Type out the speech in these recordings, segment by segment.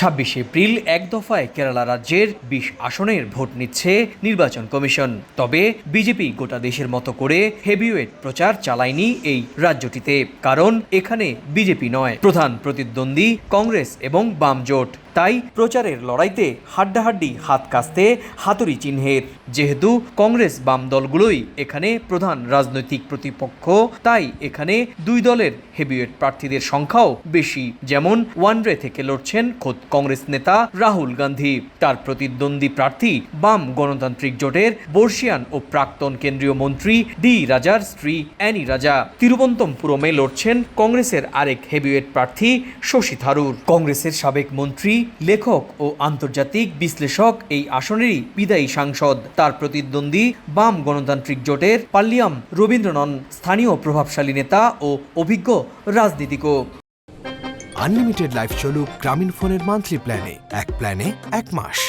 26 April এক দফায় কেরালা রাজ্যের 20 আসনের ভোট নিচ্ছে নির্বাচন কমিশন। তবে বিজেপি গোটা দেশের মতো করে হেভিওয়েট প্রচার চালায়নি এই রাজ্যটিতে, কারণ এখানে বিজেপি নয়, প্রধান প্রতিদ্বন্দ্বী কংগ্রেস এবং বাম জোট। তাই প্রচারের লড়াইতে হাড্ডাহাড্ডি হাত কাস্তে হাতুড়ি চিহ্নের। যেহেতু কংগ্রেস বাম দলগুলোই এখানে প্রধান রাজনৈতিক প্রতিপক্ষ, তাই এখানে দুই দলের হেভিওয়েট প্রার্থীদের সংখ্যাও বেশি। যেমন ওয়ানডে থেকে লড়ছেন খোদ কংগ্রেস নেতা রাহুল গান্ধী, তার প্রতিদ্বন্দ্বী প্রার্থী বাম গণতান্ত্রিক জোটের বর্ষিয়ান ও প্রাক্তন কেন্দ্রীয় মন্ত্রী ডি রাজার স্ত্রী অ্যানি রাজা। তিরুবনন্তপুরমে লড়ছেন কংগ্রেসের আরেক হেভিওয়েট প্রার্থী শশী থারুর। কংগ্রেসের সাবেক মন্ত্রী, লেখক ও আন্তর্জাতিক বিশ্লেষক এই আসনেরই বিদায়ী সাংসদ। তার প্রতিদ্বন্দ্বী বাম গণতান্ত্রিক জোটের পাল্লিয়াম রবীন্দ্রনন, স্থানীয় প্রভাবশালী নেতা ও অভিজ্ঞ রাজনীতিকও। আনলিমিটেড লাইফ চলুক গ্রামীণ ফোনের মান্থলি প্ল্যানে, এক প্ল্যানে 1 মাস।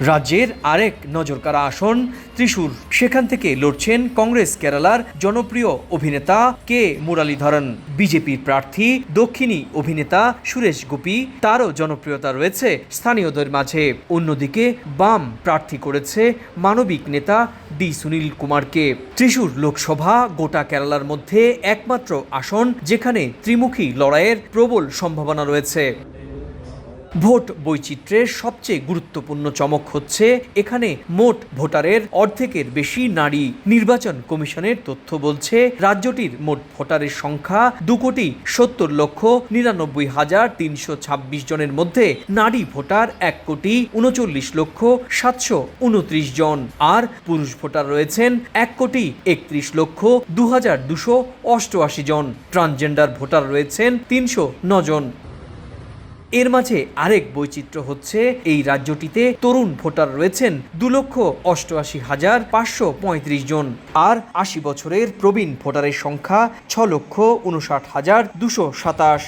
রাজ্যের আরেক নজরকাড়া আসন ত্রিশূর। সেখান থেকে লড়ছেন কংগ্রেস কেরালার জনপ্রিয় অভিনেতা কে মুরালীধরন। বিজেপির প্রার্থী দক্ষিণী অভিনেতা সুরেশ গোপী, তারও জনপ্রিয়তা রয়েছে স্থানীয়দের মাঝে। অন্যদিকে বাম প্রার্থী করেছে মানবিক নেতা ডি সুনীল কুমারকে। ত্রিশূর লোকসভা গোটা কেরালার মধ্যে একমাত্র আসন যেখানে ত্রিমুখী লড়াইয়ের প্রবল সম্ভাবনা রয়েছে। ভোট বৈচিত্র্যের সবচেয়ে গুরুত্বপূর্ণ চমক হচ্ছে এখানে মোট ভোটারের অর্ধেকের বেশি নারী। নির্বাচন কমিশনের তথ্য বলছে রাজ্যটির মোট ভোটারের সংখ্যা 2,99,99,326 জনের মধ্যে নারী ভোটার 1,39,729 জন, আর পুরুষ ভোটার রয়েছেন 1,31,02,288 জন। ট্রান্সজেন্ডার ভোটার রয়েছেন 309 জন। এর মাঝে আরেক বৈচিত্র্য হচ্ছে এই রাজ্যটিতে তরুণ ভোটার রয়েছেন 2,88,535 জন, আর 80 বছরের প্রবীণ ভোটারের সংখ্যা 6,59,227।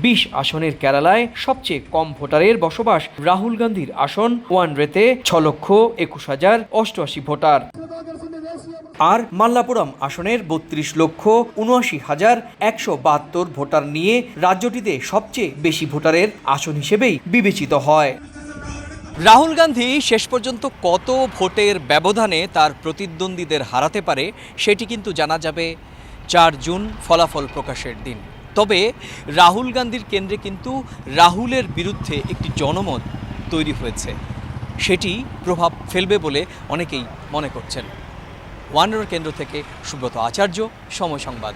20 আসনের কেরালায় সবচেয়ে কম ভোটারের বসবাস রাহুল গান্ধীর আসন ওয়ানডেতে 6,21,088 ভোটার, আর মাল্লাপুরম আসনের 32,79,172 ভোটার নিয়ে রাজ্যটিতে সবচেয়ে বেশি ভোটারের আসন হিসেবেই বিবেচিত হয়। রাহুল গান্ধী শেষ পর্যন্ত কত ভোটের ব্যবধানে তার প্রতিদ্বন্দ্বীদের হারাতে পারে সেটি কিন্তু জানা যাবে 4 জুন ফলাফল প্রকাশের দিন। তবে রাহুল গান্ধীর কেন্দ্রে কিন্তু রাহুলের বিরুদ্ধে একটি জনমত তৈরি হয়েছে, সেটি প্রভাব ফেলবে বলে অনেকেই মনে করছেন। ওয়ানডের কেন্দ্র থেকে সুব্রত আচার্য, সময় সংবাদ।